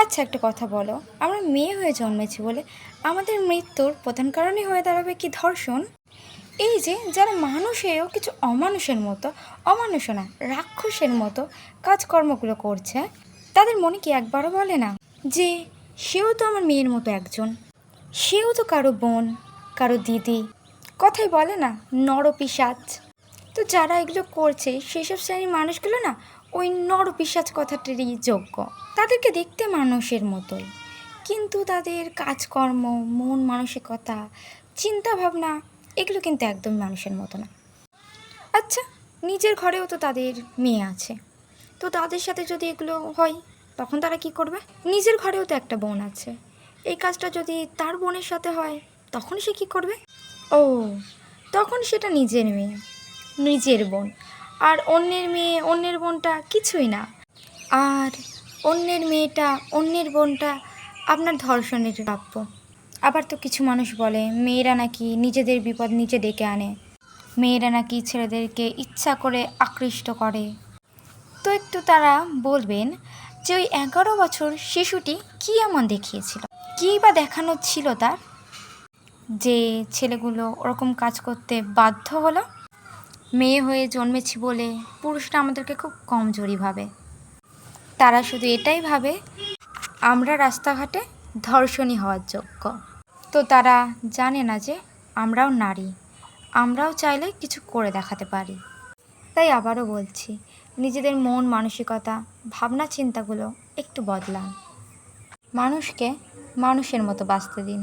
আচ্ছা, একটা কথা বলো, আমরা মেয়ে হয়ে জন্মেছি বলে আমাদের মৃত্যুর প্রধান কারণই হয়ে দাঁড়াবে কি ধর্ষণ? এই যে যারা মানুষ হয়েও কিছু অমানুষের মতো, অমানুষও না, রাক্ষসের মতো কাজকর্মগুলো করছে, তাদের মনে কি একবারও বলে না যে সেও তো আমার মেয়ের মতো একজন, সেও তো কারো বোন, কারো দিদি? কথাই বলে না, নরপিশাচ। তো যারা এগুলো করছে সেসব শ্রেণীর মানুষগুলো না ওই নরপিশাচ কথাটারই যোগ্য। তাদেরকে দেখতে মানুষের মতোই, কিন্তু তাদের কাজকর্ম, মন মানসিকতা, চিন্তা ভাবনা এগুলো কিন্তু একদমই মানুষের মতো না। আচ্ছা, নিজের ঘরেও তো তাদের মেয়ে আছে, তো তাদের সাথে যদি এগুলো হয় তখন তারা কি করবে? নিজের ঘরেও তো একটা বোন আছে, এই কাজটা যদি তার বোনের সাথে হয় তখন সে কি করবে? ও, তখন সেটা নিজের মেয়ে, নিজের বোন, আর অন্যের মেয়ে অন্যের বোনটা কিছুই না। আর অন্যের মেয়েটা অন্যের বোনটা আপনার ধর্ষণের প্রাপ্য। আবার তো কিছু মানুষ বলে মেয়েরা নাকি নিজেদের বিপদ নিজে ডেকে আনে, মেয়েরা নাকি ছেলেদেরকে ইচ্ছা করে আকৃষ্ট করে। তো একটু তারা বলবেন যে ওই 11 বছর শিশুটি কী এমন দেখিয়েছিল, কী বা দেখানো ছিল তার, যে ছেলেগুলো ওরকম কাজ করতে বাধ্য হলো? মেয়ে হয়ে জন্মেছি বলে পুরুষরা আমাদেরকে খুব কমজোরি ভাবে। তারা শুধু এটাই ভাবে আমরা রাস্তাঘাটে ধর্ষণী হওয়ার যোগ্য। তো তারা জানে না যে আমরাও নারী, আমরাও চাইলে কিছু করে দেখাতে পারি। তাই আবারও বলছি, নিজেদের মন মানসিকতা, ভাবনা চিন্তাগুলো একটু বদলান, মানুষকে মানুষের মতো বাঁচতে দিন।